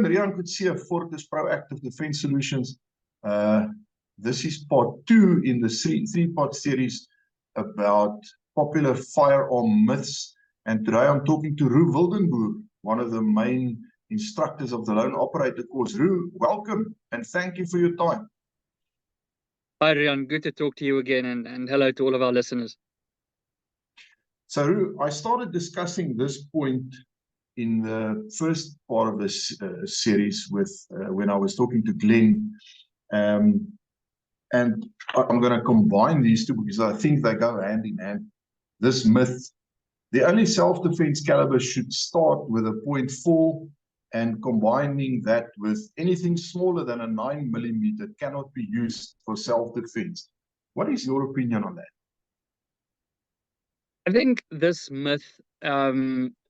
and Rian could see, Fortis Proactive Defense Solutions. This is part 2 in the three-part series about popular firearm myths. And today I'm talking to Roux Wildenboer, one of the main instructors of the Lone Operator course. Roux, welcome and thank you for your time. Hi, Rian. Good to talk to you again, and hello to all of our listeners. So, Roux, I started discussing this point in the first part of this series with when I was talking to Glenn. And I'm going to combine these two because I think they go hand in hand. This myth, the only self-defense caliber should start with a .4, and combining that with anything smaller than a 9mm cannot be used for self-defense. What is your opinion on that? I think this myth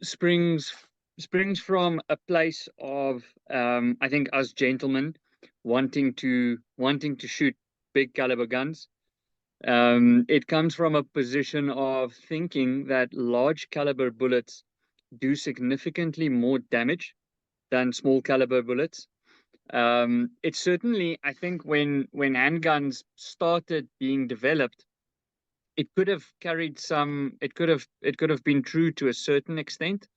springs from a place of I think us gentlemen wanting to shoot big caliber guns. It comes from a position of thinking that large caliber bullets do significantly more damage than small caliber bullets. It's certainly, I think, when handguns started being developed, it could have carried some. It could have been true to a certain extent,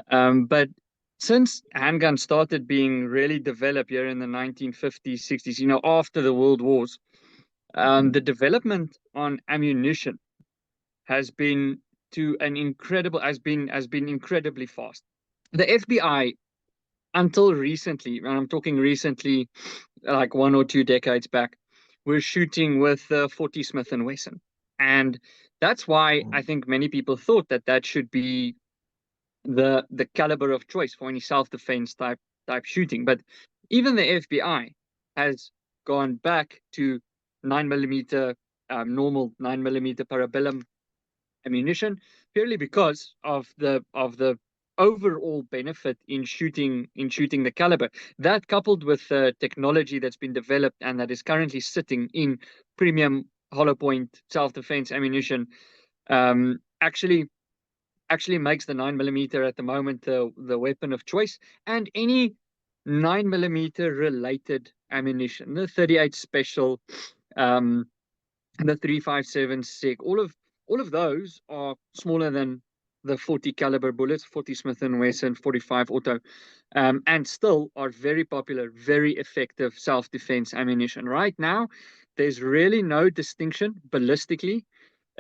but since handguns started being really developed here in the 1950s, 60s, after the World Wars, the development on ammunition has been incredibly fast. The FBI, until recently, and I'm talking recently, like 1 or 2 decades back, were shooting with 40 Smith & Wesson. And that's why I think many people thought that should be the caliber of choice for any self-defense type shooting. But even the FBI has gone back to 9mm normal 9mm parabellum ammunition, purely because of the overall benefit in shooting the caliber. That, coupled with technology that's been developed and that is currently sitting in premium hollow point self-defense ammunition, actually makes the 9mm at the moment the weapon of choice. And any 9mm related ammunition, the 38 Special, the 357 SEG, all of those are smaller than the 40 caliber bullets, 40 Smith & Wesson, 45 auto, and still are very popular, very effective self-defense ammunition. Right now, there's really no distinction ballistically,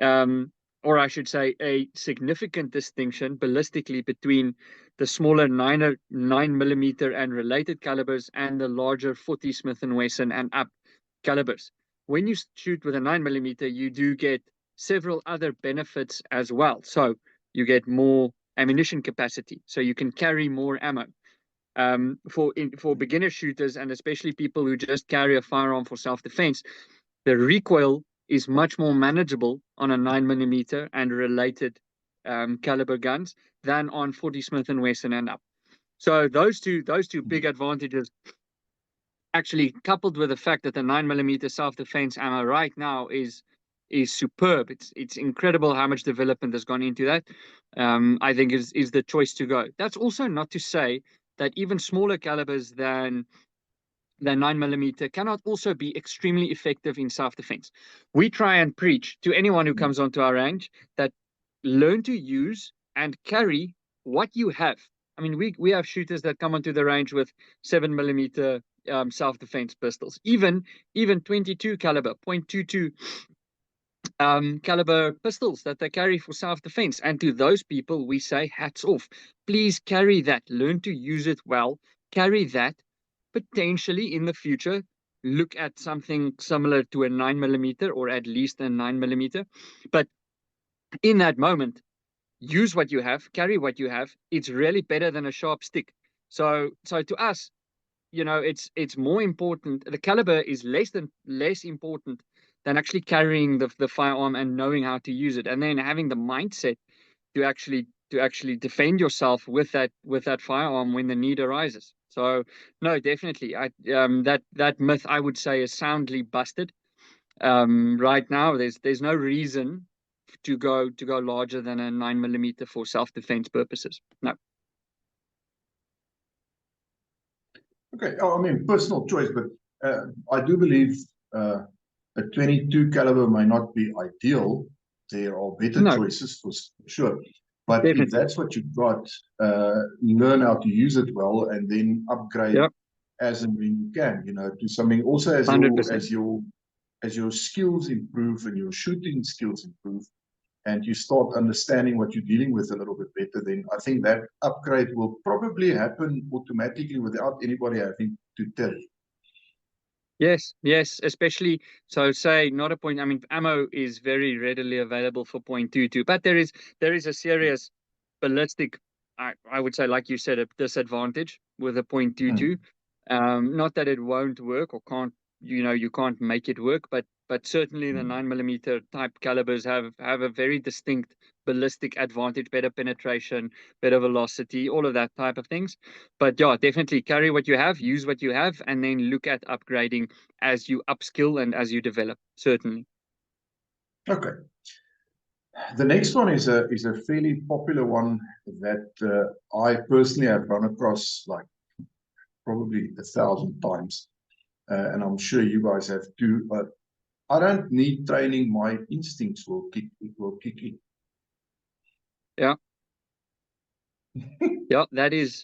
or I should say a significant distinction ballistically between the smaller 9mm and related calibers and the larger 40 Smith & Wesson and up calibers. When you shoot with a 9mm, you do get several other benefits as well. So you get more ammunition capacity, so you can carry more ammo. For beginner shooters, and especially people who just carry a firearm for self-defense, the recoil is much more manageable on a 9mm and related caliber guns than on 40 Smith & Wesson and up. So those two big advantages, actually coupled with the fact that the 9mm self-defense ammo right now is superb. It's incredible how much development has gone into that. I think is the choice to go. That's also not to say that even smaller calibers than 9mm cannot also be extremely effective in self-defense. We try and preach to anyone who comes onto our range that learn to use and carry what you have. I mean, we have shooters that come onto the range with 7mm self-defense pistols, even 22 caliber, .22 caliber pistols that they carry for self-defense. And to those people, we say hats off. Please carry that. Learn to use it well. Carry that. Potentially in the future, look at something similar to a 9mm or at least a 9mm. But in that moment, use what you have, carry what you have. It's really better than a sharp stick. So to us, it's more important. The caliber is less important than actually carrying the firearm and knowing how to use it, and then having the mindset to actually defend yourself with that firearm when the need arises. So no, definitely, that myth, I would say, is soundly busted. Right now, there's no reason to go larger than a 9mm for self-defense purposes. No. Okay, I mean, personal choice, but I do believe a 22 caliber may not be ideal. There are better No, choices for sure. But if definitely. that's what you've got, learn how to use it well and then upgrade Yep, as and when you can, to something. Also, as 100%. your skills improve and your shooting skills improve, and you start understanding what you're dealing with a little bit better, then I think that upgrade will probably happen automatically without anybody having to tell you. Yes, yes, especially so say not a point. I mean, ammo is very readily available for .22, but there is a serious ballistic, I would say, like you said, a disadvantage with a .22. Not that it won't work or can't, you can't make it work, but certainly the 9mm type calibers have a very distinct ballistic advantage, better penetration, better velocity, all of that type of things. But yeah, definitely carry what you have, use what you have, and then look at upgrading as you upskill and as you develop. Certainly. Okay. The next one is a fairly popular one that I personally have run across like probably 1,000 times, and I'm sure you guys have too. But I don't need training; my instincts will kick in. Yeah. Yeah, that's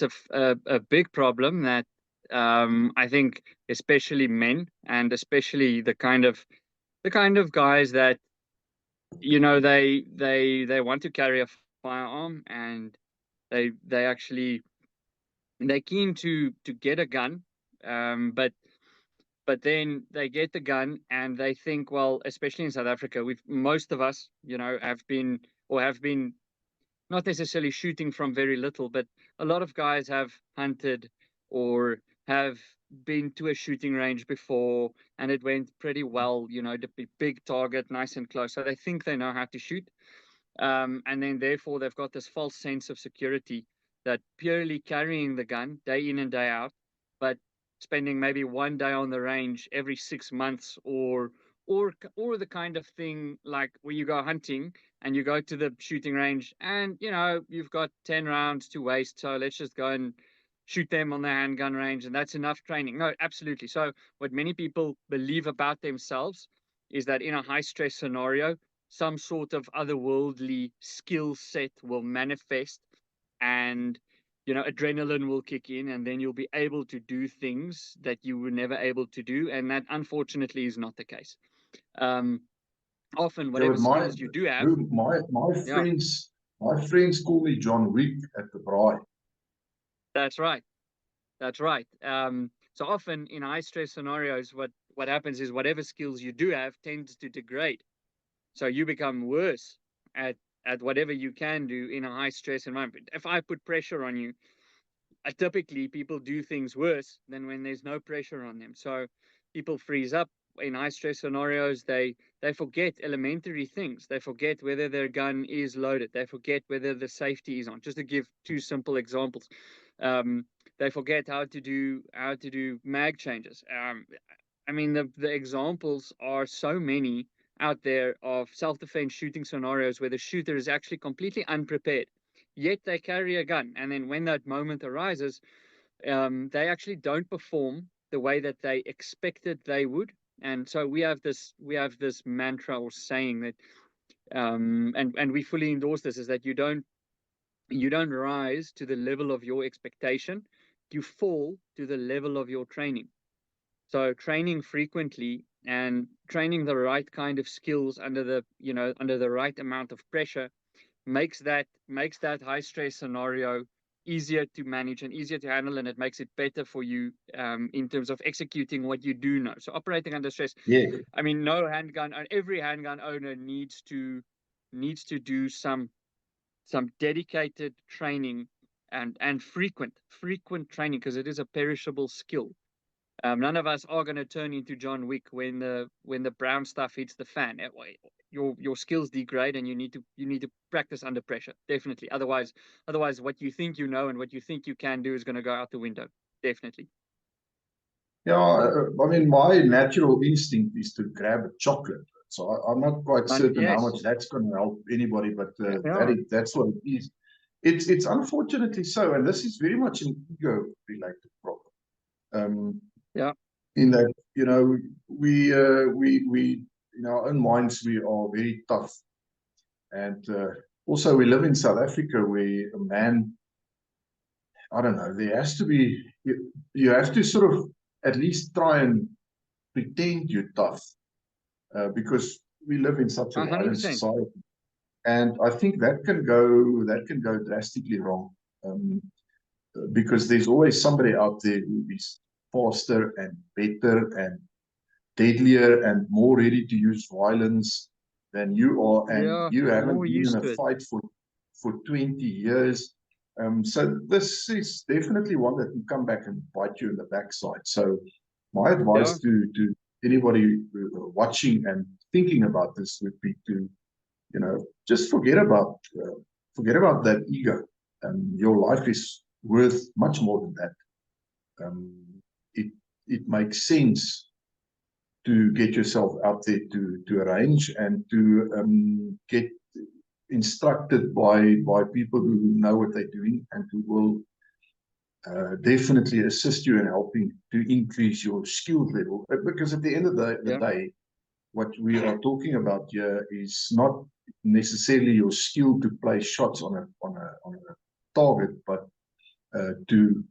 a big problem that I think especially men and especially the kind of guys that they want to carry a firearm, and they actually they're keen to get a gun, but then they get the gun and they think, well, especially in South Africa, most of us have been not necessarily shooting from very little, but a lot of guys have hunted or have been to a shooting range before and it went pretty well, the big target, nice and close. So they think they know how to shoot. And then therefore they've got this false sense of security that purely carrying the gun day in and day out, but spending maybe one day on the range every 6 months, or the kind of thing like where you go hunting and you go to the shooting range and you've got 10 rounds to waste, so let's just go and shoot them on the handgun range and that's enough training. No, absolutely. So what many people believe about themselves is that in a high stress scenario some sort of otherworldly skill set will manifest, and adrenaline will kick in, and then you'll be able to do things that you were never able to do, and that unfortunately is not the case. um, Often Yeah, whatever but skills you do have. my Yeah, friends call me John Wick at the braai. that's right. That's right. So often in high stress scenarios, what happens is whatever skills you do have tends to degrade. So you become worse at whatever you can do in a high stress environment. If I put pressure on you, typically people do things worse than when there's no pressure on them. So people freeze up in high stress scenarios. They forget elementary things. They forget whether their gun is loaded. They forget whether the safety is on. Just to give two simple examples, um, they forget how to do mag changes. I mean, the examples are so many out there of self-defense shooting scenarios where the shooter is actually completely unprepared, yet they carry a gun, and then when that moment arises, they actually don't perform the way that they expected they would. And so we have this mantra or saying that, and we fully endorse this, is that you don't rise to the level of your expectation, you fall to the level of your training. So training frequently and training the right kind of skills under the right amount of pressure makes that high stress scenario easier to manage and easier to handle, and it makes it better for you, in terms of executing what you do know. So operating under stress, Yeah, I mean, every handgun owner needs to do some dedicated training and frequent training, because it is a perishable skill. None of us are going to turn into John Wick when the brown stuff hits the fan. Your skills degrade, and you need to practice under pressure. Definitely. Otherwise, what you think you know and what you think you can do is going to go out the window. Definitely. yeah. I mean, my natural instinct is to grab a chocolate. So I'm not quite And certain how yes, much that's going to help anybody, but yeah, that's what it is. It's unfortunately so, and this is very much an ego-related problem. Yeah. In that, we in our own minds we are very tough, and also we live in South Africa where a man, I don't know, there has to be you have to sort of at least try and pretend you're tough, because we live in such a violent 100%. society. And I think that can go drastically wrong, because there's always somebody out there who is faster and better and deadlier and more ready to use violence than you are, and Yeah, you haven't more been in used a to it. fight for 20 years. So this is definitely one that can come back and bite you in the backside. So my advice to anybody watching and thinking about this would be to, just forget about that ego. Your life is worth much more than that. It makes sense to get yourself out there to arrange and to get instructed by people who know what they're doing and who will definitely assist you in helping to increase your skill level. Because at the end of the day, what we are talking about here is not necessarily your skill to place shots on a target, but to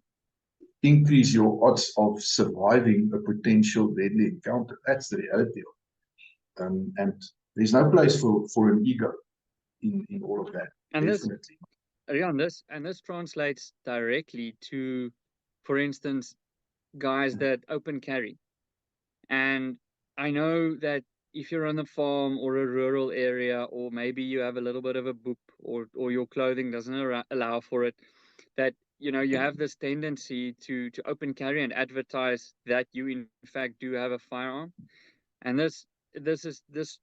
increase your odds of surviving a potential deadly encounter. That's the reality of it. And there's no place for an ego in all of that. And Definitely. this translates directly to, for instance, guys that open carry. And I know that if you're on a farm or a rural area, or maybe you have a little bit of a boop, or your clothing doesn't allow for it, that you have this tendency to open carry and advertise that you in fact do have a firearm. And this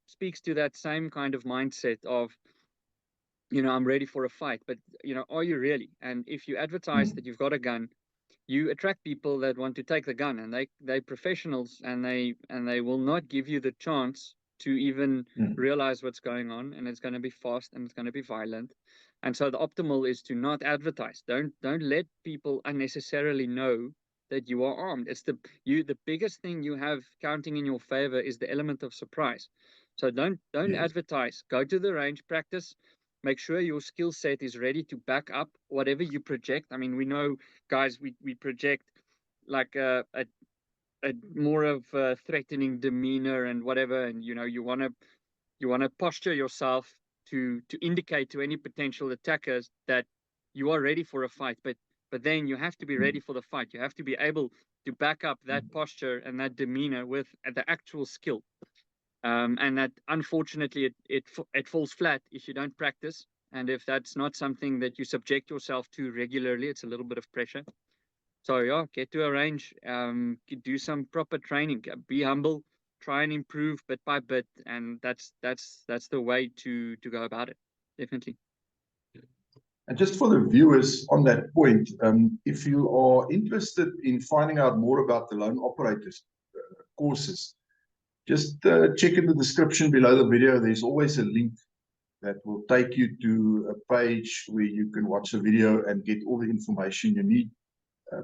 speaks to that same kind of mindset of, I'm ready for a fight, but are you really? And if you advertise that you've got a gun, you attract people that want to take the gun, and they're professionals, and they will not give you the chance to even realize what's going on, and it's going to be fast and it's going to be violent. And so the optimal is to not advertise. Don't let people unnecessarily know that you are armed. It's the biggest thing you have counting in your favor is the element of surprise. So don't advertise. Go to the range, practice. Make sure your skill set is ready to back up whatever you project. I mean, we know, guys, we project like a more of a threatening demeanor and whatever, and you want to posture yourself to indicate to any potential attackers that you are ready for a fight. But then you have to be ready for the fight. You have to be able to back up that posture and that demeanor with the actual skill. And that, unfortunately, it falls flat if you don't practice, and if that's not something that you subject yourself to regularly. It's a little bit of pressure. So yeah, get to a range, do some proper training, be humble, try and improve bit by bit, and that's the way to go about it. Definitely. And just for the viewers on that point, if you are interested in finding out more about the loan operators courses, just check in the description below the video. There's always a link that will take you to a page where you can watch a video and get all the information you need.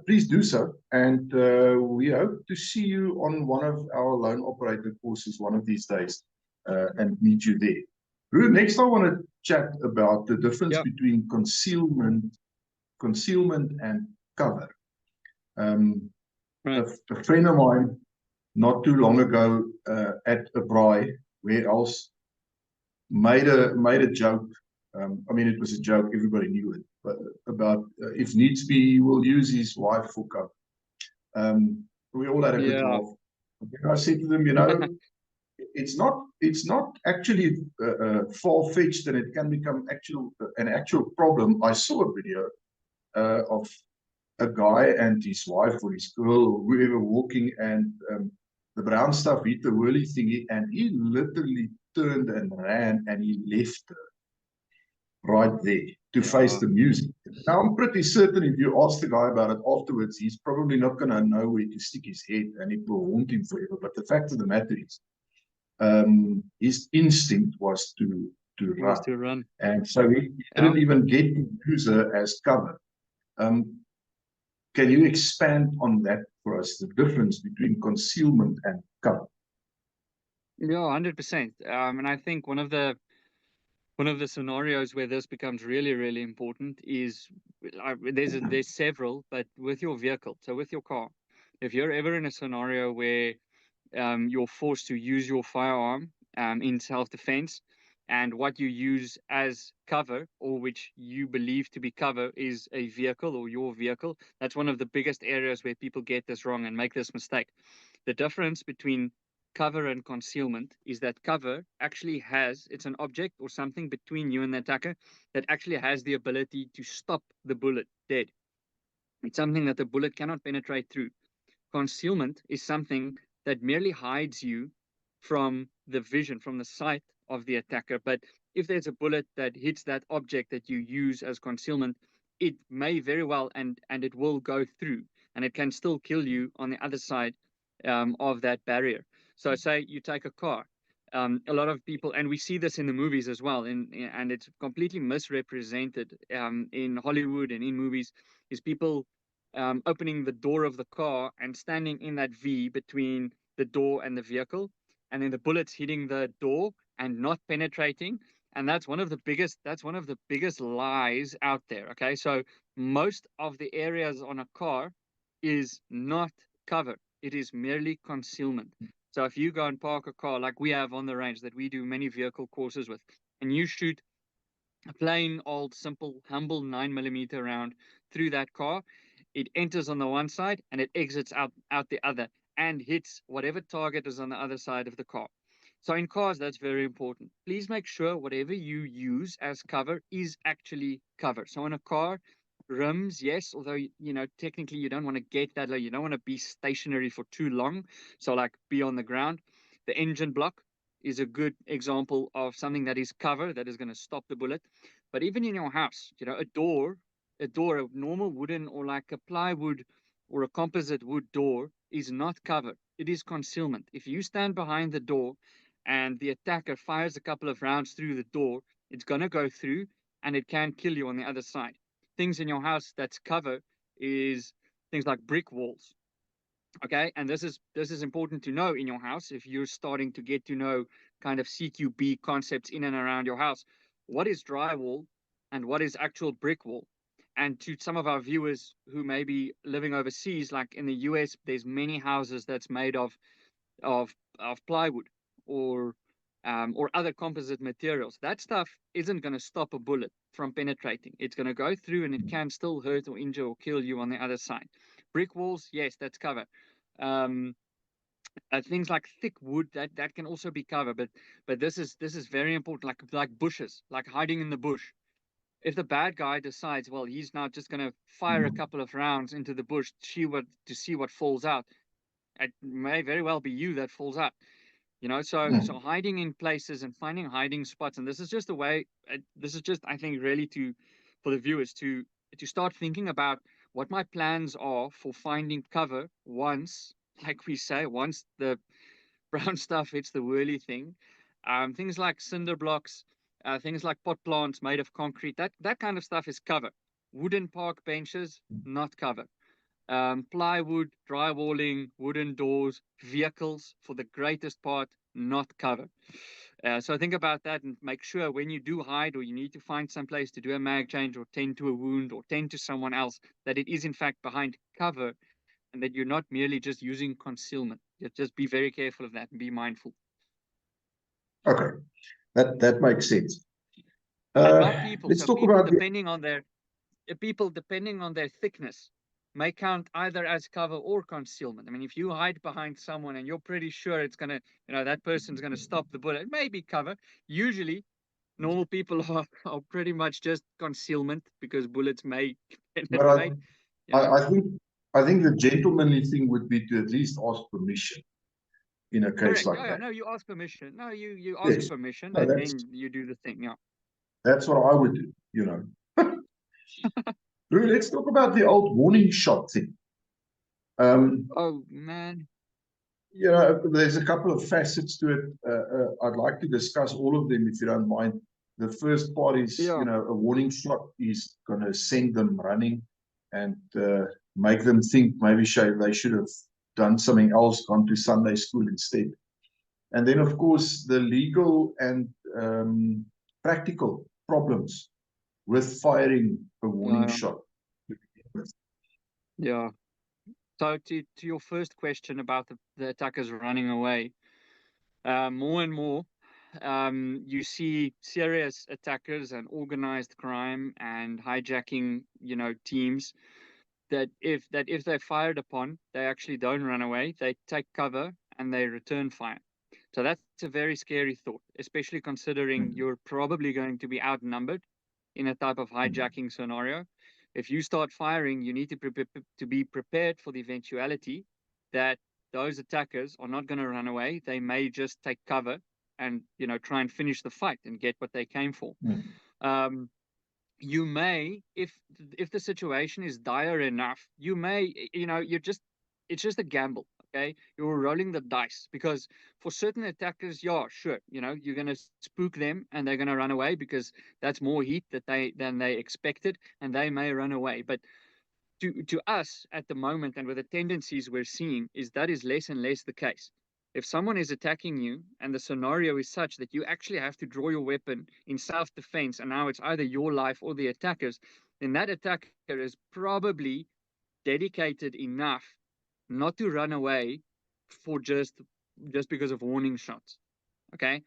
Please do so, and we hope to see you on one of our loan operator courses one of these days, and meet you there. Roux, next I want to chat about the difference between concealment and cover. Right. A friend of mine not too long ago at a braai warehouse made a joke. I mean, it was a joke, everybody knew it, but about if needs be, he will use his wife for cover. We all had a good laugh. I said to them, it's not actually far-fetched, and it can become an actual problem. I saw a video of a guy and his wife or his girl or whoever walking, and the brown stuff hit the whirly thingy, and he literally turned and ran, and he left her right there to face the music. Now, I'm pretty certain if you ask the guy about it afterwards, he's probably not going to know where to stick his head, and it will haunt him forever. But the fact of the matter is, his instinct was to to He run. was to run. And so he Yeah. didn't even get to use her as cover. Can you expand on that for us, the difference between concealment and cover? Yeah, 100%. And I think one of the scenarios where this becomes really, really important is there's several, but with your vehicle, so with your car, if you're ever in a scenario where you're forced to use your firearm in self-defense, and what you use as cover, or which you believe to be cover, is a vehicle or your vehicle. That's one of the biggest areas where people get this wrong and make this mistake. The difference between cover and concealment is that cover actually it's an object or something between you and the attacker that actually has the ability to stop the bullet dead. It's something that the bullet cannot penetrate through. Concealment is something that merely hides you from the vision, from the sight of the attacker. But if there's a bullet that hits that object that you use as concealment, it may very well and it will go through, and it can still kill you on the other side of that barrier. So say you take a car. A lot of people, and we see this in the movies as well, and it's completely misrepresented in Hollywood and in movies, is people opening the door of the car and standing in that V between the door and the vehicle, and then the bullets hitting the door and not penetrating. And that's one of the biggest lies out there. Okay, so most of the areas on a car is not cover. It is merely concealment. So if you go and park a car like we have on the range that we do many vehicle courses with, and you shoot a plain old simple humble 9mm round through that car, it enters on the one side and it exits out the other and hits whatever target is on the other side of the car. So in cars, that's very important. Please make sure whatever you use as cover is actually cover. So in a car, rims, yes, although technically you don't want to get that low, you don't want to be stationary for too long, so like be on the ground. The engine block is a good example of something that is cover, that is going to stop the bullet. But even in your house, a door, a normal wooden or like a plywood or a composite wood door is not cover. It is concealment. If you stand behind the door and the attacker fires a couple of rounds through the door, it's going to go through and it can kill you on the other side. Things in your house that's cover is things like brick walls. Okay, and this is important to know in your house if you're starting to get to know kind of CQB concepts in and around your house. What is drywall and what is actual brick wall? And to some of our viewers who may be living overseas, like in the US, there's many houses that's made of plywood or other composite materials. That stuff isn't going to stop a bullet from penetrating. It's going to go through and it can still hurt or injure or kill you on the other side. Brick walls, yes, that's cover. Things like thick wood that can also be cover, but this is very important. Like bushes, like hiding in the bush. If the bad guy decides, well, he's now just going to fire a couple of rounds into the bush to see what falls out, it may very well be you that falls out. So hiding in places and finding hiding spots, and this is just a way. This is just, I think, really for the viewers to start thinking about what my plans are for finding cover once, like we say, once the brown stuff hits the whirly thing. Things like cinder blocks, things like pot plants made of concrete, that kind of stuff is cover. Wooden park benches, not cover. Plywood, drywalling, wooden doors, vehicles, for the greatest part, not cover. So think about that and make sure when you do hide or you need to find some place to do a mag change or tend to a wound or tend to someone else, that it is in fact behind cover and that you're not merely just using concealment. Just be very careful of that and be mindful. Okay, that makes sense. People, let's so talk people about depending on their thickness may count either as cover or concealment. I mean, if you hide behind someone and you're pretty sure it's gonna, that person's gonna stop the bullet, it may be cover. Usually, normal people are pretty much just concealment because bullets may penetrate. I think the gentlemanly thing would be to at least ask permission in a case Correct. like Yeah, that. no, you ask permission. No, you ask Yes. permission No, and then you do the thing. Yeah. That's what I would do, Roux, let's talk about the old warning shot thing. Oh man. There's a couple of facets to it. I'd like to discuss all of them if you don't mind. The first part is, Yeah. a warning shot is going to send them running and make them think maybe they should have done something else, gone to Sunday school instead. And then, of course, the legal and practical problems with firing a warning Yeah. shot. Yeah. So to your first question about the attackers running away, more and more, you see serious attackers and organized crime and hijacking, teams if they're fired upon, they actually don't run away. They take cover and they return fire. So that's a very scary thought, especially considering Mm, you're probably going to be outnumbered in a type of mm, hijacking scenario. If you start firing, you need to be prepared for the eventuality that those attackers are not going to run away. They may just take cover and try and finish the fight and get what they came for. mm, Um, you may, if the situation is dire enough, you may, it's just a gamble. Okay, you're rolling the dice because for certain attackers, yeah, sure, you're gonna spook them and they're gonna run away because that's more heat than they expected, and they may run away. But to us at the moment, and with the tendencies we're seeing, is that is less and less the case. If someone is attacking you and the scenario is such that you actually have to draw your weapon in self-defense, and now it's either your life or the attacker's, then that attacker is probably dedicated enough not to run away for just because of warning shots. Okay.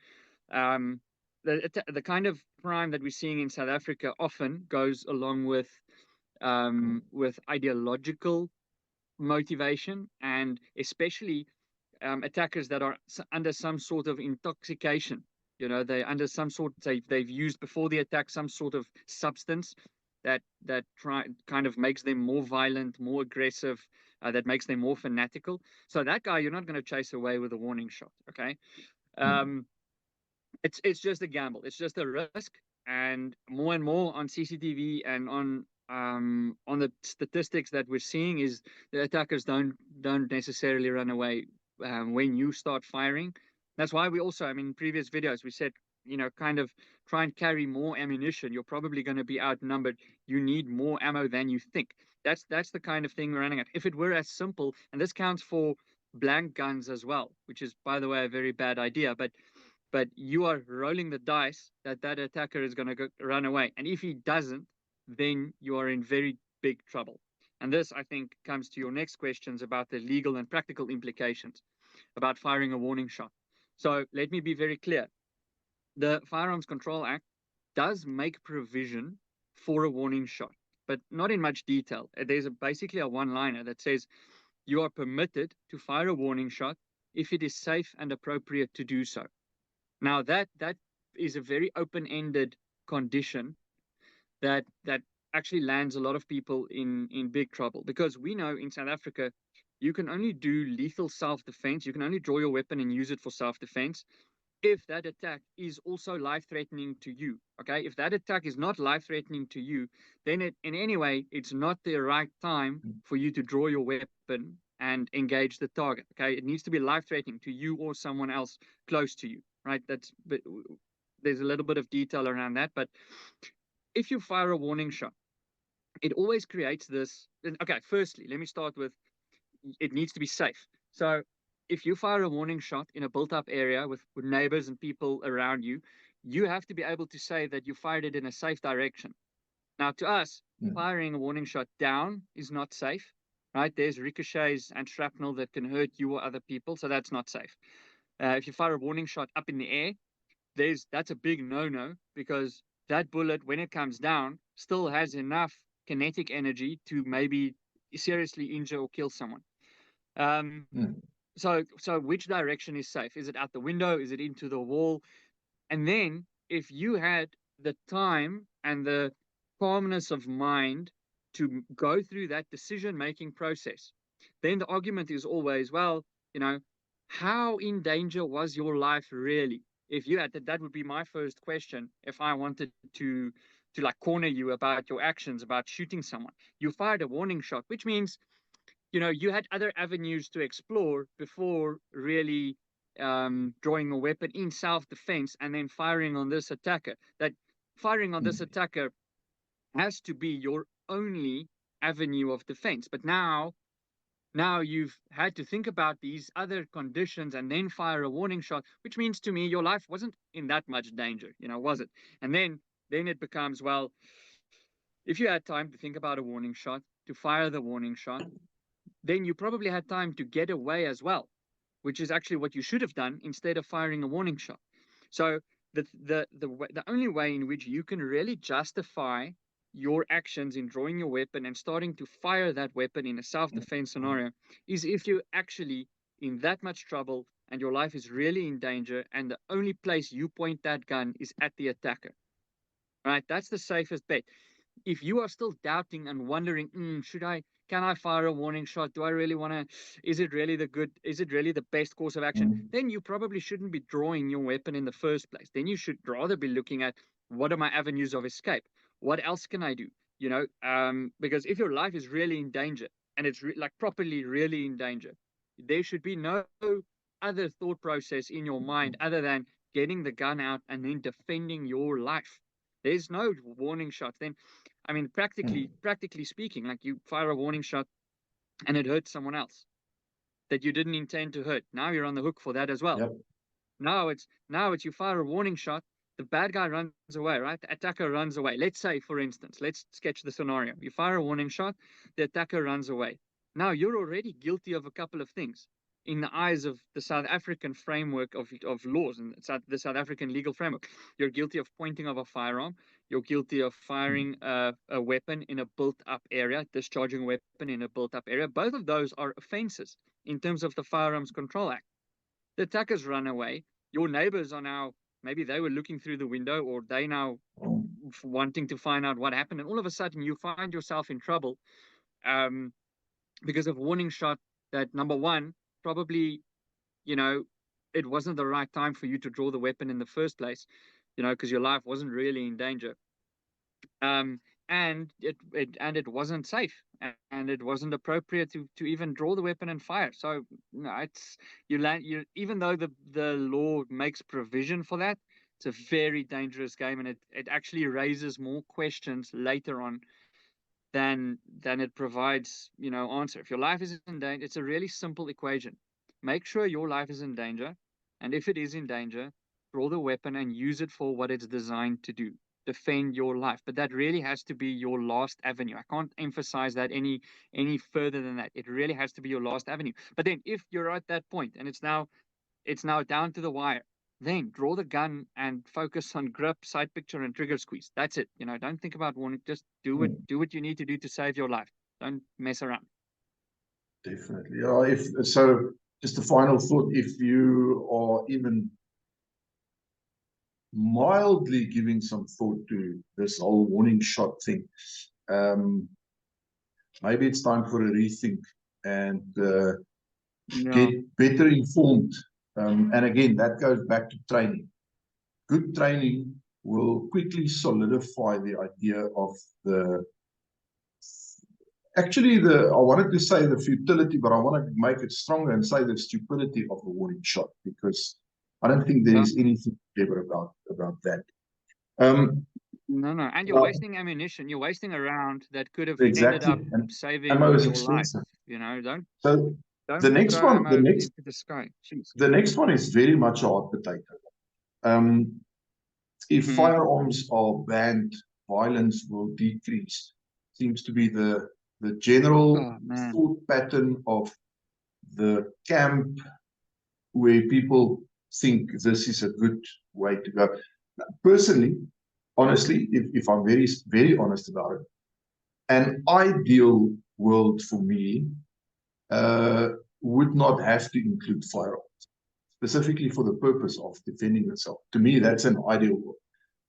um, the kind of crime that we're seeing in South Africa often goes along with ideological motivation, and especially attackers that are under some sort of intoxication. They under some sort they've used before the attack some sort of substance that kind of makes them more violent, more aggressive, that makes them more fanatical. So that guy you're not going to chase away with a warning shot. Okay. mm, um, it's just a gamble. It's just a risk, and more on CCTV and on the statistics that we're seeing is the attackers don't necessarily run away when you start firing. That's why we also, I mean, in previous videos we said, kind of try and carry more ammunition. You're probably going to be outnumbered. You need more ammo than you think. That's the kind of thing we're running at. If it were as simple, and this counts for blank guns as well, which is, by the way, a very bad idea, but you are rolling the dice that that attacker is going to run away. And if he doesn't, then you are in very big trouble. And this, I think, comes to your next questions about the legal and practical implications about firing a warning shot. So let me be very clear. The Firearms Control Act does make provision for a warning shot, but not in much detail. There's basically a one-liner that says you are permitted to fire a warning shot if it is safe and appropriate to do so. Now that is a very open-ended condition that actually lands a lot of people in big trouble, because we know in South Africa you can only do lethal self-defense. You can only draw your weapon and use it for self-defense if that attack is also life-threatening to you. Okay, if that attack is not life-threatening to you, then in any way it's not the right time for you to draw your weapon and engage the target. Okay, it needs to be life-threatening to you or someone else close to you. Right? There's a little bit of detail around that, but if you fire a warning shot, it always creates this. Okay, firstly, let me start with it needs to be safe. So if you fire a warning shot in a built-up area with neighbors and people around you, you have to be able to say that you fired it in a safe direction. Now, to us, mm, firing a warning shot down is not safe, right? There's ricochets and shrapnel that can hurt you or other people, so that's not safe. If you fire a warning shot up in the air, that's a big no-no, because that bullet, when it comes down, still has enough kinetic energy to maybe seriously injure or kill someone. Um, mm, so which direction is safe? Is it out the window? Is it into the wall? And then if you had the time and the calmness of mind to go through that decision-making process, then the argument is always, well, you know, how in danger was your life really? If you had that would be my first question if I wanted to like corner you about your actions, about shooting someone. You fired a warning shot, which means you had other avenues to explore before really drawing a weapon in self-defense and then firing on this attacker. That firing on this attacker has to be your only avenue of defense. But now you've had to think about these other conditions and then fire a warning shot, which means to me your life wasn't in that much danger, was it? And then it becomes, well, if you had time to think about a warning shot, to fire the warning shot, then you probably had time to get away as well, which is actually what you should have done instead of firing a warning shot. So the only way in which you can really justify your actions in drawing your weapon and starting to fire that weapon in a self-defense scenario is if you're actually in that much trouble and your life is really in danger, and the only place you point that gun is at the attacker. Right? That's the safest bet. If you are still doubting and wondering, can I fire a warning shot? Do I really want to? Is it really the best course of action? Then you probably shouldn't be drawing your weapon in the first place. Then you should rather be looking at, what are my avenues of escape? What else can I do? Because if your life is really in danger, and it's like properly really in danger, there should be no other thought process in your mind other than getting the gun out and then defending your life. There's no warning shots. Then, I mean, practically speaking, like you fire a warning shot and it hurts someone else that you didn't intend to hurt. Now you're on the hook for that as well. Yep. Now it's you fire a warning shot, the bad guy runs away, right? The attacker runs away. Let's say, for instance, let's sketch the scenario. You fire a warning shot, the attacker runs away. Now you're already guilty of a couple of things in the eyes of the South African framework of laws and the South African legal framework. You're guilty of pointing of a firearm. You're guilty of firing a weapon in a built-up area, discharging a weapon in a built-up area. Both of those are offenses in terms of the Firearms Control Act. The attackers run away. Your neighbors are now, maybe they were looking through the window, or they now wanting to find out what happened. And all of a sudden you find yourself in trouble because of warning shot that, number one, probably, it wasn't the right time for you to draw the weapon in the first place, because your life wasn't really in danger. And it wasn't safe, and it wasn't appropriate to even draw the weapon and fire. So it's even though the law makes provision for that, it's a very dangerous game, and it actually raises more questions later on than it provides answer. If your life is in danger, it's a really simple equation. Make sure your life is in danger, and if it is in danger, draw the weapon and use it for what it's designed to do. Defend your life. But that really has to be your last avenue. I can't emphasize that any further than that. It really has to be your last avenue. But then if you're at that point and it's now down to the wire, then draw the gun and focus on grip, sight picture, and trigger squeeze. That's it. Don't think about warning. Just do what you need to do to save your life. Don't mess around. Definitely. So just a final thought, if you are even mildly giving some thought to this whole warning shot thing, maybe it's time for a rethink and get better informed. And again, that goes back to training. Good training will quickly solidify the idea of I wanted to say the futility, but I want to make it stronger and say the stupidity of the warning shot, because I don't think there is anything clever about that. No. And you're wasting ammunition. You're wasting a round that could have ended up saving your life. Don't the next one, into the sky. The next one is very much a hot potato. If firearms are banned, violence will decrease. Seems to be the general thought pattern of the camp, where people think this is a good way to go. Personally, honestly, if I'm very, very honest about it, an ideal world for me would not have to include firearms, specifically for the purpose of defending yourself. To me, that's an ideal world.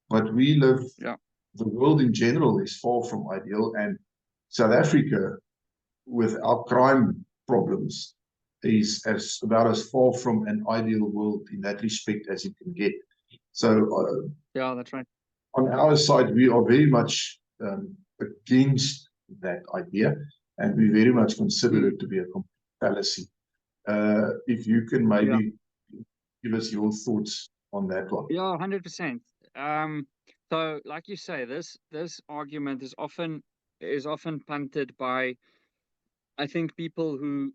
But we live, the world in general is far from ideal, and South Africa, with our crime problems, is about as far from an ideal world in that respect as it can get. So, that's right. On our side, we are very much against that idea, and we very much consider it to be a complete fallacy. If you can maybe give us your thoughts on that one. Yeah, 100%. So like you say, this argument is often punted by, I think, people who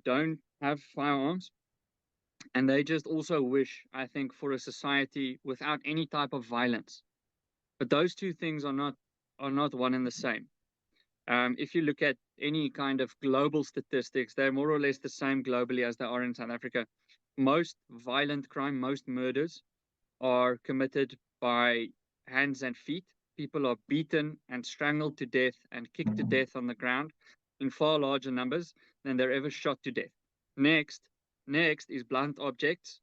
don't have firearms, and they just also wish, I think, for a society without any type of violence. But those two things are not one and the same. If you look at any kind of global statistics, they're more or less the same globally as they are in South Africa. Most violent crime, most murders are committed by hands and feet. People are beaten and strangled to death and kicked to death on the ground in far larger numbers than they're ever shot to death. Next is blunt objects,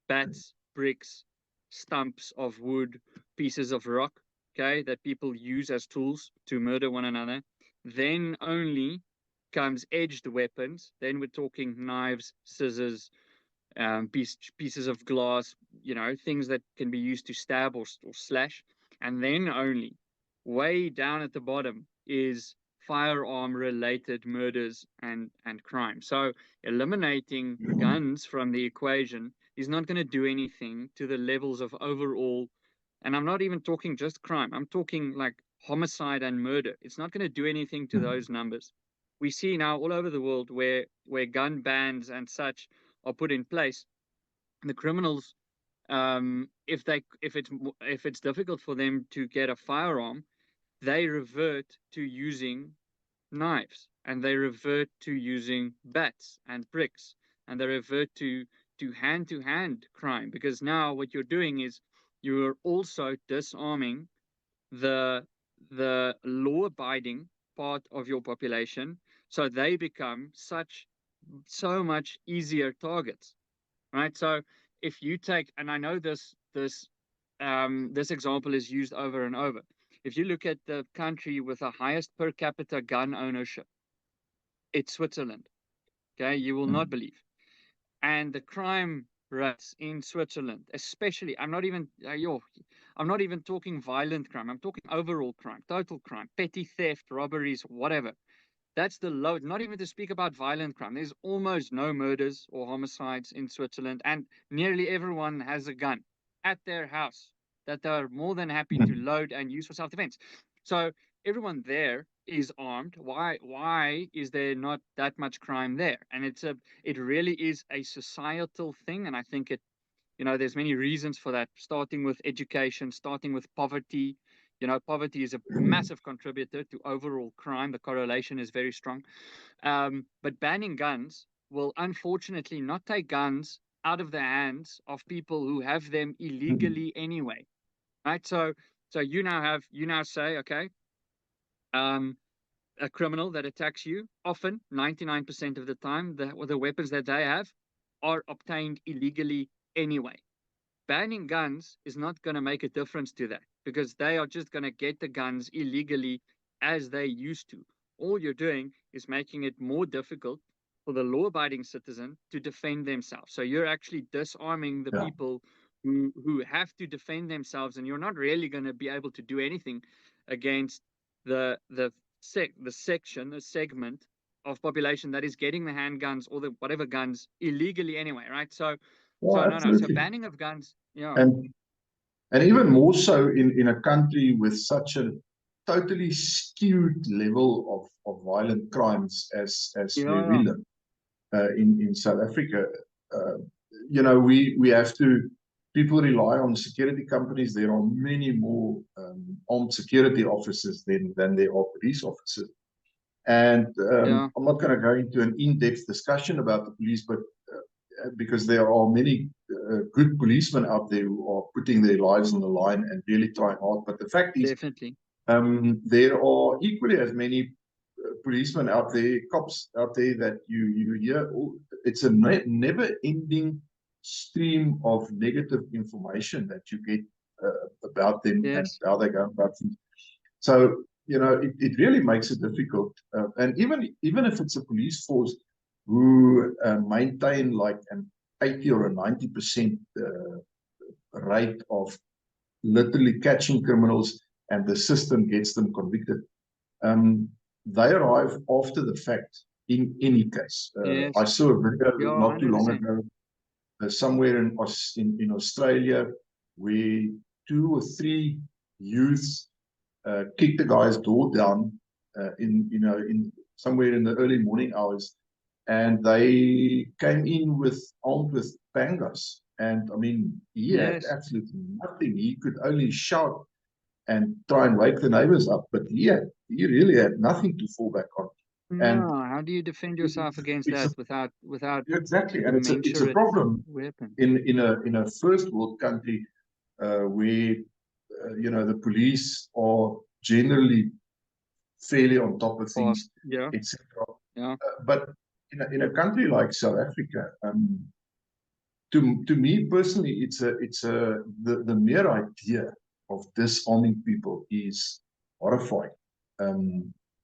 bats, bricks, stumps of wood, pieces of rock, okay, that people use as tools to murder one another. Then only comes edged weapons. Then we're talking knives, scissors, pieces of glass, things that can be used to stab or slash. And then only, way down at the bottom, is firearm related murders and crime. So eliminating guns from the equation is not going to do anything to the levels of overall, and I'm not even talking just crime, I'm talking like homicide and murder. It's not going to do anything to those numbers. We see now all over the world where gun bans and such are put in place. The criminals, if it's difficult for them to get a firearm, they revert to using knives, and they revert to using bats and bricks, and they revert to hand crime, because now what you're doing is you're also disarming the law abiding part of your population, so they become so much easier targets, right? So if you take, and I know this example is used over and over. If you look at the country with the highest per capita gun ownership, it's Switzerland. Okay, you will not believe. And the crime rates in Switzerland, especially, I'm not even talking violent crime. I'm talking overall crime, total crime, petty theft, robberies, whatever. That's the low. Not even to speak about violent crime. There's almost no murders or homicides in Switzerland, and nearly everyone has a gun at their house that they're more than happy to load and use for self-defense. So everyone there is armed. Why is there not that much crime there? And it really is a societal thing, and I think there's many reasons for that, starting with education, starting with poverty. Poverty is a massive contributor to overall crime. The correlation is very strong. But banning guns will unfortunately not take guns out of the hands of people who have them illegally anyway, right? So you now say, okay, a criminal that attacks you, often 99% of the time, the weapons that they have are obtained illegally anyway. Banning guns is not going to make a difference to that, because they are just going to get the guns illegally as they used to. All you're doing is making it more difficult for the law-abiding citizen to defend themselves. So you're actually disarming the people who have to defend themselves, and you're not really going to be able to do anything against the segment of population that is getting the handguns or the whatever guns illegally anyway, right? So so banning of guns, and even more so in a country with such a totally skewed level of violent crimes as where we live in South Africa. We have to. People rely on security companies. There are many more armed security officers than there are police officers. And I'm not going to go into an in-depth discussion about the police, but because there are many good policemen out there who are putting their lives on the line and really trying hard. But the fact is, definitely, there are equally as many policemen out there, cops out there, that you hear. It's a never-ending stream of negative information that you get about them and how they go about things. So it really makes it difficult. And even if it's a police force who maintain like an 80 or a 90% rate of literally catching criminals, and the system gets them convicted, they arrive after the fact in any case. I saw a video not too long ago somewhere in Australia, where 2 or 3 youths kicked the guy's door down in somewhere in the early morning hours, and they came in armed with pangas. And I mean, he had Yes. absolutely nothing. He could only shout and try and wake the neighbors up, but he really had nothing to fall back on. And No, how do you defend yourself against it's that without exactly, and it's a commensurate problem weapon? in a first world country where the police are generally fairly on top of Fast. things, Yeah. etc. Yeah. But in a country like South Africa, to me personally, the mere idea of disarming people is horrifying.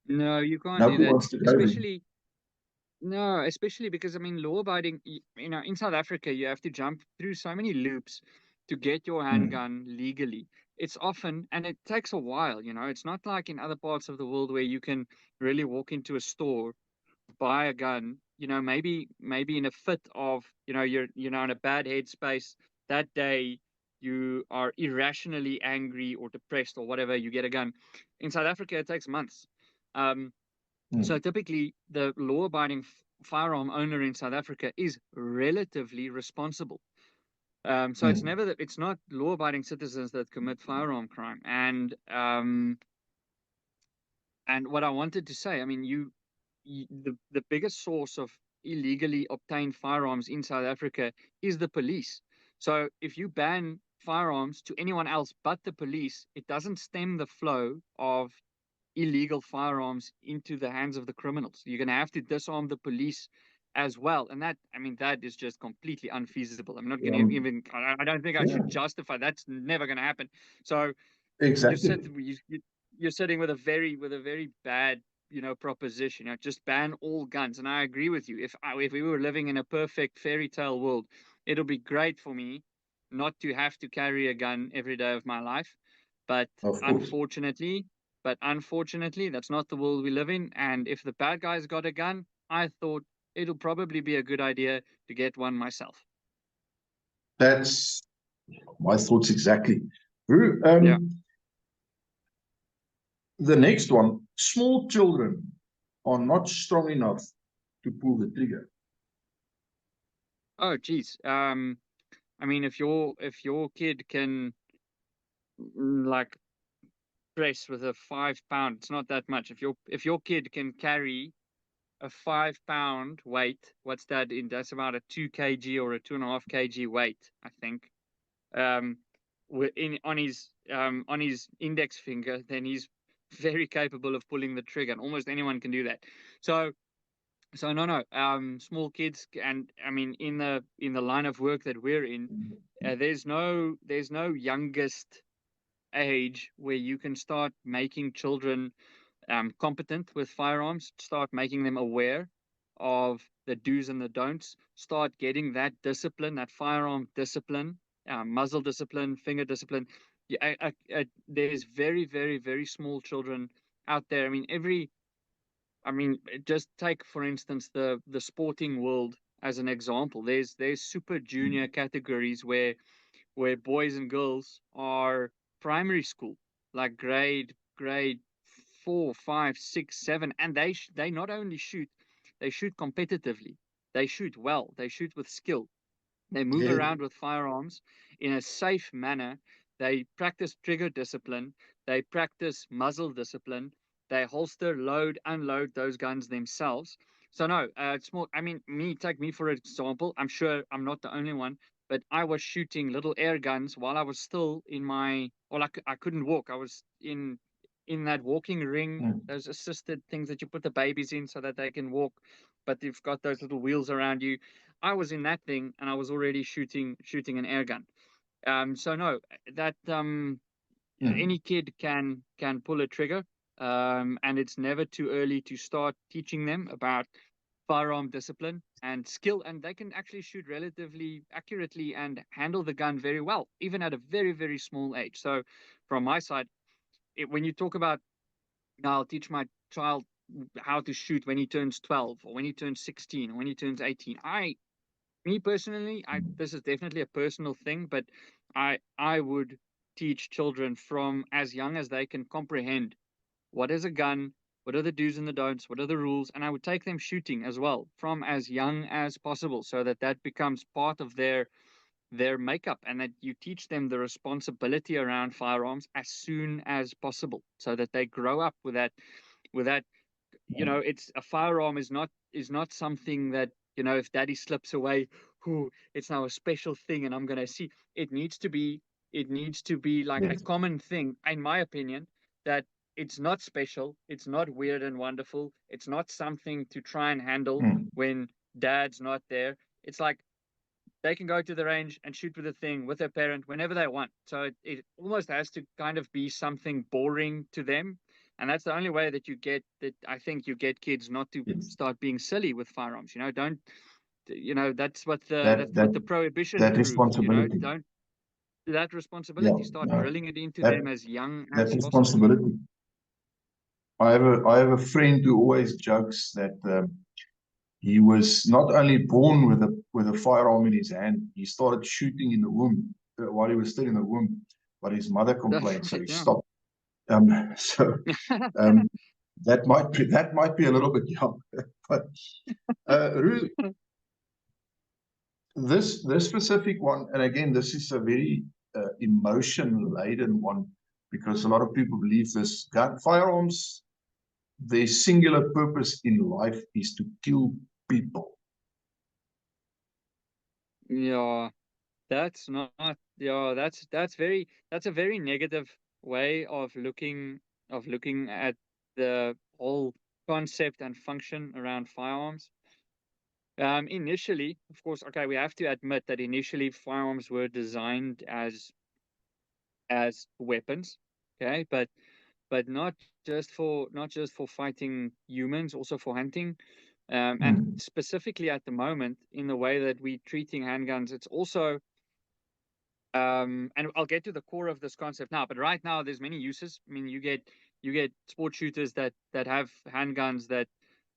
No, you can't do Nobody that. wants to go there. Especially No, especially because I mean, law abiding, in South Africa, you have to jump through so many loops to get your Mm, handgun legally. It's often, and it takes a while, it's not like in other parts of the world where you can really walk into a store, buy a gun, maybe in a fit of, you're in a bad headspace that day, you are irrationally angry or depressed or whatever, you get a gun. In South Africa, it takes months. Um, so mm, typically, the law-abiding firearm owner in South Africa is relatively responsible. So mm, it's not law-abiding citizens that commit firearm crime. And what I wanted to say, I mean, the biggest source of illegally obtained firearms in South Africa is the police. So if you ban firearms to anyone else but the police, it doesn't stem the flow of illegal firearms into the hands of the criminals. You're going to have to disarm the police as well. And that is just completely unfeasible. I'm not going to um, even, I don't think I yeah, should justify that's never going to happen. So you sit, exactly. you're sitting with a very bad, proposition. Just ban all guns. And I agree with you. If we were living in a perfect fairy tale world, it'll be great for me not to have to carry a gun every day of my life. But Of course. unfortunately, that's not the world we live in. And if the bad guys got a gun, I thought it'll probably be a good idea to get one myself. That's my thoughts exactly. Roux, Yeah. the next one, small children are not strong enough to pull the trigger. Oh, geez. I mean, if your kid can like press with a 5 pound, it's not that much. If your kid can carry a 5 pound weight, what's that in? That's about a 2 kg or a 2.5 kg weight, I think. Um, on his index finger, then he's very capable of pulling the trigger, and almost anyone can do that. So no. Small kids, and I mean, in the line of work that we're in, there's no youngest age where you can start making children competent with firearms, start making them aware of the do's and the don'ts, start getting that discipline, that firearm discipline, muzzle discipline, finger discipline. Yeah, there's very, very, very small children out there. Just take, for instance, the sporting world as an example. There's super junior categories where boys and girls are primary school, like grade 4, 5, 6, 7, and they not only shoot, they shoot competitively, they shoot well, they shoot with skill, they move Yeah, around with firearms in a safe manner. They practice trigger discipline. They practice muzzle discipline. They holster, load, unload those guns themselves. So no, it's more. I mean, take me for example. I'm sure I'm not the only one, but I was shooting little air guns while I was still in my. Well, I couldn't walk. I was in that walking ring, mm, those assisted things that you put the babies in so that they can walk, but you've got those little wheels around you. I was in that thing and I was already shooting an air gun. So no, that mm. any kid can pull a trigger. And it's never too early to start teaching them about firearm discipline and skill, and they can actually shoot relatively accurately and handle the gun very well, even at a very, very small age. So from my side, when you talk about, now I'll teach my child how to shoot when he turns 12 or when he turns 16 or when he turns 18, Me personally, this is definitely a personal thing, but I would teach children from as young as they can comprehend what is a gun, what are the do's and the don'ts, what are the rules, and I would take them shooting as well from as young as possible, so that that becomes part of their makeup, and that you teach them the responsibility around firearms as soon as possible, so that they grow up with that. It's a firearm is not something that, if daddy slips away, who it's now a special thing and I'm going to see. It needs to be like a Yes. common thing, in my opinion, that it's not special, it's not weird and wonderful, it's not something to try and handle Mm. when dad's not there. It's like they can go to the range and shoot with the thing with their parent whenever they want. So it almost has to kind of be something boring to them. And that's the only way that I think you get kids not to Yes. start being silly with firearms. Don't, that's what That the prohibition that proved, responsibility. don't that Yeah. responsibility, start No. drilling it into That them as young that as possible. responsibility. I have a friend who always jokes that he was not only born with a firearm in his hand, he started shooting in the womb while he was still in the womb, but his mother That's complained, so right, he yeah. stopped. So um, that might be a little bit young, but Roux, this specific one, and again, this is a very emotion laden one, because a lot of people believe this firearms, their singular purpose in life is to kill people. Yeah. That's not, yeah, that's a very negative way of looking at the whole concept and function around firearms. Initially, of course, okay, we have to admit that initially firearms were designed as weapons, okay, but not just for fighting humans, also for hunting. And Mm. specifically at the moment, in the way that we're treating handguns, it's also and I'll get to the core of this concept now. But right now, there's many uses. I mean, you get sport shooters that have handguns that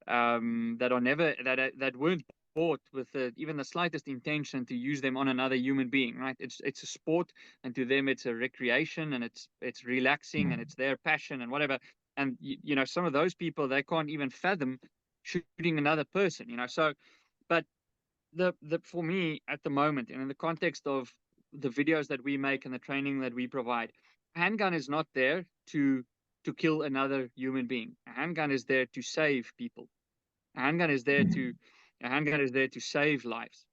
are never that weren't bought with even the slightest intention to use them on another human being. Right? It's a sport, and to them, it's a recreation, and it's relaxing, and Mm. it's their passion and whatever. And some of those people, they can't even fathom shooting another person. So, but the for me at the moment, and in the context of the videos that we make and the training that we provide, a handgun is not there to kill another human being. A handgun is there to save people. A handgun is there to Mm. a handgun is there to save lives,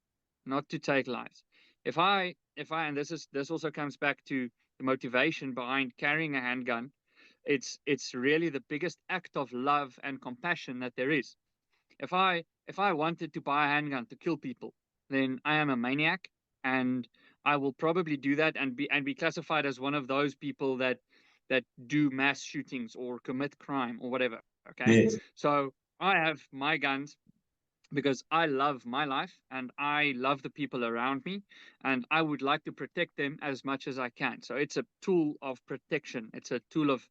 not to take lives. If I and this also comes back to the motivation behind carrying a handgun. It's really the biggest act of love and compassion that there is. If I wanted to buy a handgun to kill people, then I am a maniac, and I will probably do that and be classified as one of those people that do mass shootings or commit crime or whatever. Okay, Yes. so I have my guns because I love my life and I love the people around me, and I would like to protect them as much as I can. So it's a tool of protection. It's a tool of,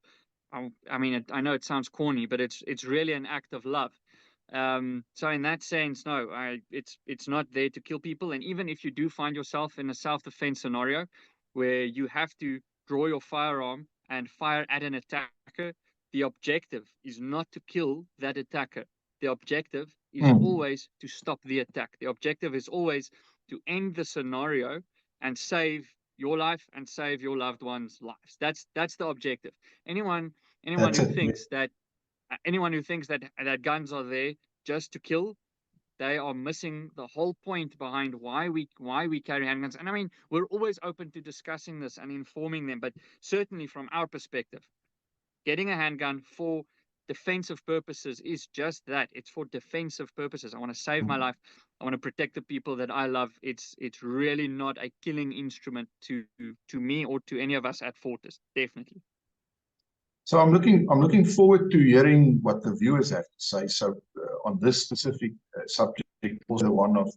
I mean, I know it sounds corny, but it's really an act of love. So in that sense, no, it's not there to kill people. And even if you do find yourself in a self-defense scenario where you have to draw your firearm and fire at an attacker, the objective is not to kill that attacker. The objective is Mm. always to stop the attack. The objective is always to end the scenario and save your life and save your loved ones' lives. That's the objective. Anyone anyone That's who it. Yeah. thinks that anyone who thinks that guns are there just to kill, they are missing the whole point behind why we carry handguns. And I mean, we're always open to discussing this and informing them, but certainly from our perspective, getting a handgun for defensive purposes is just that. It's for defensive purposes. I want to save my Mm. life. I want to protect the people that I love. It's really not a killing instrument to me or to any of us at Fortis. Definitely. So I'm looking forward to hearing what the viewers have to say. So on this specific subject, also the one of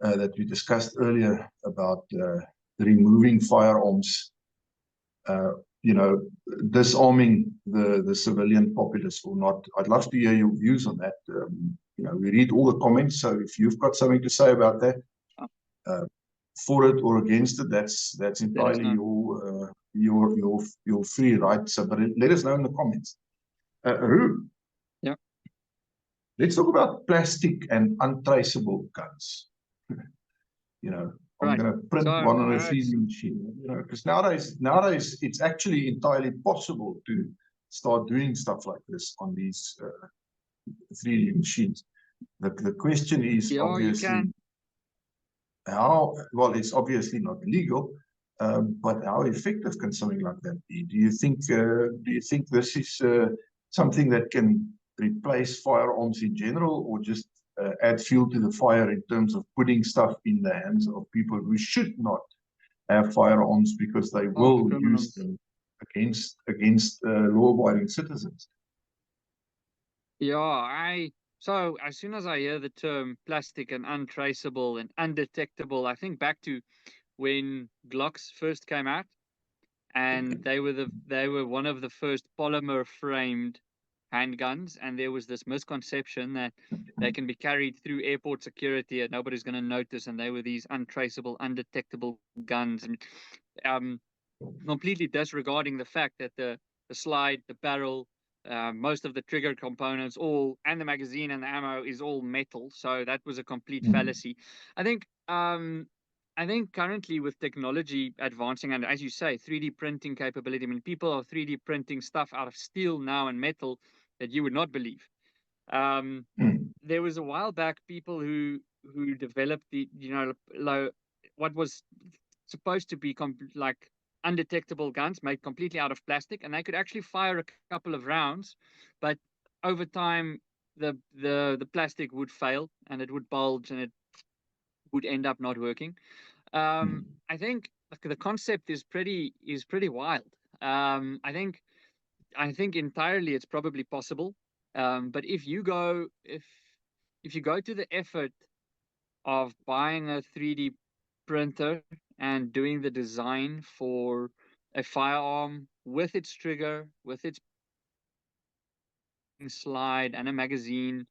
that we discussed earlier about removing firearms, uh, disarming the civilian populace or not. I'd love to hear your views on that. we read all the comments. So if you've got something to say about that, for it or against it, that's entirely your free right. So, but let us know in the comments. Roux, Yeah. let's talk about plastic and untraceable guns. I'm Right. going to print So one on a 3D machine. Because nowadays it's actually entirely possible to start doing stuff like this on these 3D machines. The question is obviously it's obviously not legal, but how effective can something like that be? Do you think this is something that can replace firearms in general, or just add fuel to the fire in terms of putting stuff in the hands of people who should not have firearms because they will use them against law-abiding citizens? Yeah, so as soon as I hear the term plastic and untraceable and undetectable, I think back to when Glocks first came out, and they were one of the first polymer framed handguns, and there was this misconception that they can be carried through airport security and nobody's going to notice, and they were these untraceable, undetectable guns, and completely disregarding the fact that the slide, the barrel, most of the trigger components, and the magazine and the ammo is all metal. So that was a complete fallacy. I think currently with technology advancing, and as you say, 3D printing capability, I mean, people are 3D printing stuff out of steel now and metal that you would not believe. There was a while back people who developed the what was supposed to be like undetectable guns made completely out of plastic, and they could actually fire a couple of rounds, but over time the plastic would fail and it would bulge and it would end up not working. I think the concept is pretty wild. I think entirely it's probably possible, but if you go to the effort of buying a 3D printer and doing the design for a firearm with its trigger, with its slide and a magazine,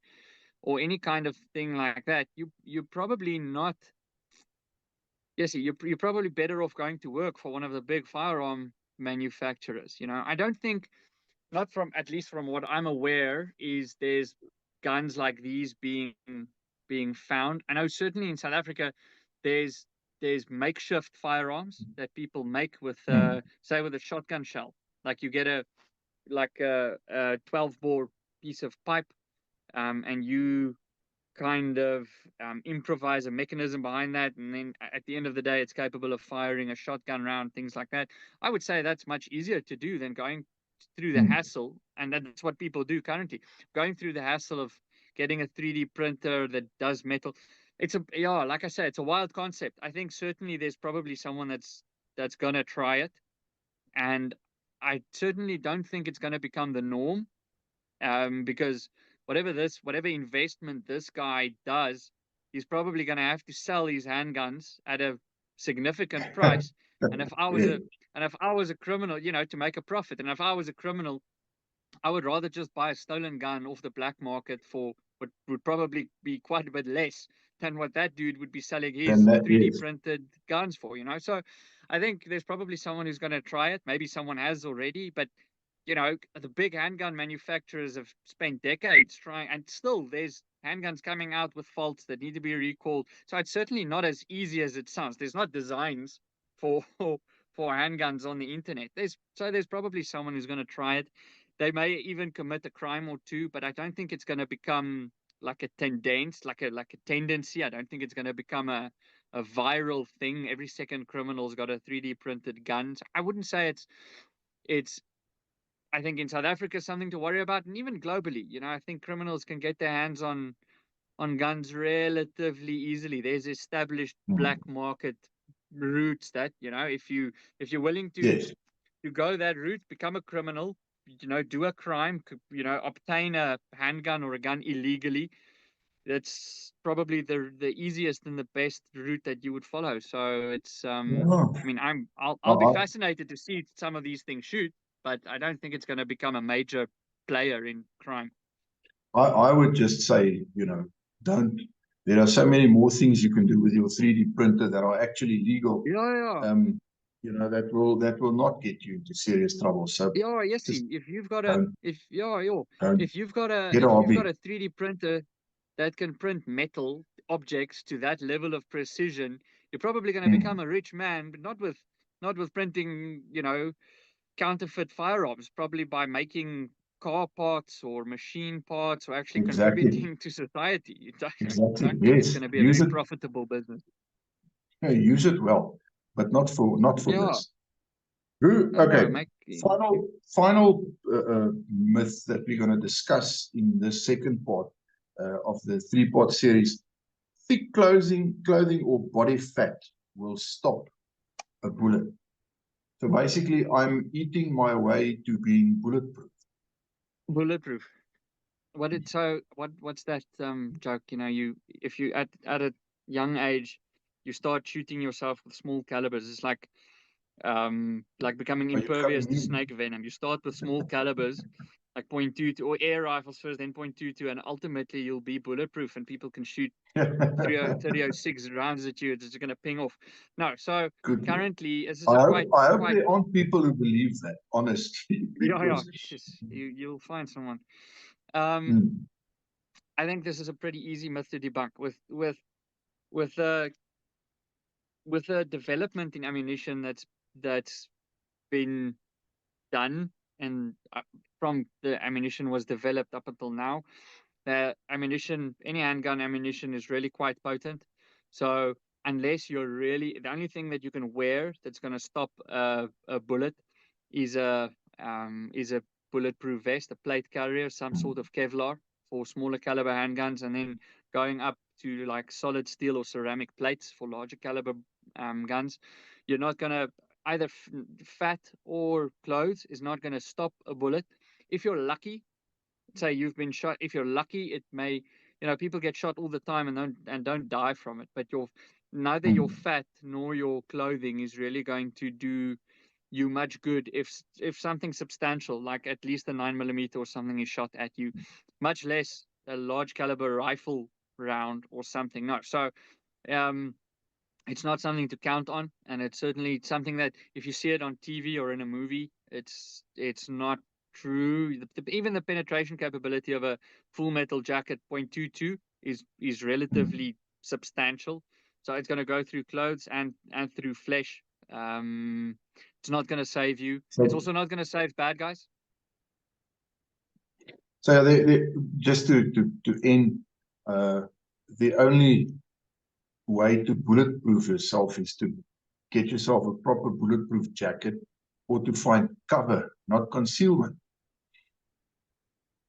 or any kind of thing like that, you're probably not. Yes, you're probably better off going to work for one of the big firearm manufacturers. I don't think, not from, at least from what I'm aware, is there's guns like these being found. I know certainly in South Africa, there's makeshift firearms that people make with say with a shotgun shell. Like you get a 12 bore piece of pipe, and you kind of improvise a mechanism behind that, and then at the end of the day it's capable of firing a shotgun round, things like that. I would say that's much easier to do than going through the hassle, and that's what people do currently, going through the hassle of getting a 3D printer that does metal. Like I said, it's a wild concept. I think certainly there's probably someone that's gonna try it, and I certainly don't think it's going to become the norm, because whatever investment this guy does, he's probably going to have to sell his handguns at a significant price. And if I was a criminal, to make a profit, and if I was a criminal, I would rather just buy a stolen gun off the black market for what would probably be quite a bit less than what that dude would be selling his 3D printed guns for, So I think there's probably someone who's going to try it. Maybe someone has already, but the big handgun manufacturers have spent decades trying, and still there's handguns coming out with faults that need to be recalled. So it's certainly not as easy as it sounds. There's not designs for handguns on the internet. There's probably someone who's going to try it. They may even commit a crime or two, but I don't think it's going to become like a tendency. I don't think it's going to become a viral thing. Every second criminal's got a 3D printed gun. So I wouldn't say it's I think in South Africa something to worry about, and even globally. I think criminals can get their hands on guns relatively easily. There's established black market routes that, if you're willing to go that route, become a criminal, do a crime, obtain a handgun or a gun illegally, that's probably the easiest and the best route that you would follow. So it's I mean, I'll be fascinated to see some of these things shoot, but I don't think it's going to become a major player in crime. I would just say, you know, don't. There are so many more things you can do with your 3D printer that are actually legal. Yeah. You know, that will not get you into serious trouble. So Yeah, yes. just If you've got a don't don't if you've got a get a hobby. 3D printer that can print metal objects to that level of precision, you're probably going to become a rich man, but not with printing, you know, counterfeit firearms, probably by making car parts or machine parts or actually Exactly. contributing to society. Exactly. Don't think it's Yes. going to be a Use very it. profitable business. Yeah, use it well, but not for Yeah. this. Okay. No, make Final myth that we're going to discuss in the second part of the 3-part series. Thick clothing or body fat will stop a bullet. So basically, I'm eating my way to being bulletproof. bulletproof. What's that joke? You know, if you at a young age you start shooting yourself with small calibers, it's like becoming Are you becoming impervious to immune? snake venom. You start with small calibers like .22 or air rifles first, then .22, and ultimately you'll be bulletproof and people can shoot 3006 rounds at you. It's just gonna ping off. No, so Good. currently this is a quite I hope there aren't people who believe that, honestly, yeah, because you'll find someone. Um Hmm. I think this is a pretty easy myth to debunk with uh with the development in ammunition that's been done and from the ammunition was developed up until now. Ammunition, any handgun ammunition is really quite potent. So unless you're really, the only thing that you can wear that's going to stop a bullet is a bulletproof vest, a plate carrier, some sort of Kevlar for smaller caliber handguns, and then going up to like solid steel or ceramic plates for larger caliber guns. You're not going to either fat or clothes is not going to stop a bullet. If you're lucky, say you've been shot, if you're lucky, it may, you know, people get shot all the time and don't die from it, but neither your Hmm. fat nor your clothing is really going to do you much good if something substantial like at least a 9mm or something is shot at you, much less a large caliber rifle round or something. No, so um it's not something to count on, and it's certainly something that if you see it on TV or in a movie, it's not true. Even the penetration capability of a full metal jacket .22 is Hmm. relatively substantial. So it's going to go through clothes and through flesh. It's not going to save you. It's So, also not going to save bad guys. so just to end, uh, the only way to bulletproof yourself is to get yourself a proper bulletproof jacket or to find cover, not concealment.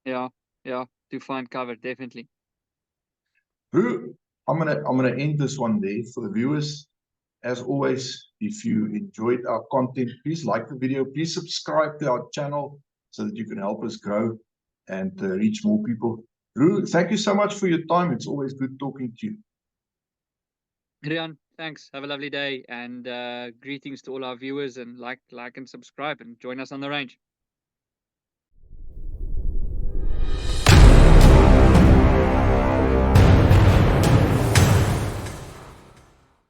Yeah, yeah, to find cover, definitely. Who I'm gonna end this one there for the viewers. As always, if you enjoyed our content, please like the video. Please subscribe to our channel so that you can help us grow and reach more people. Roux, thank you so much for your time. It's always good talking to you. Rian, thanks. Have a lovely day, and greetings to all our viewers. And like and subscribe, and join us on the range.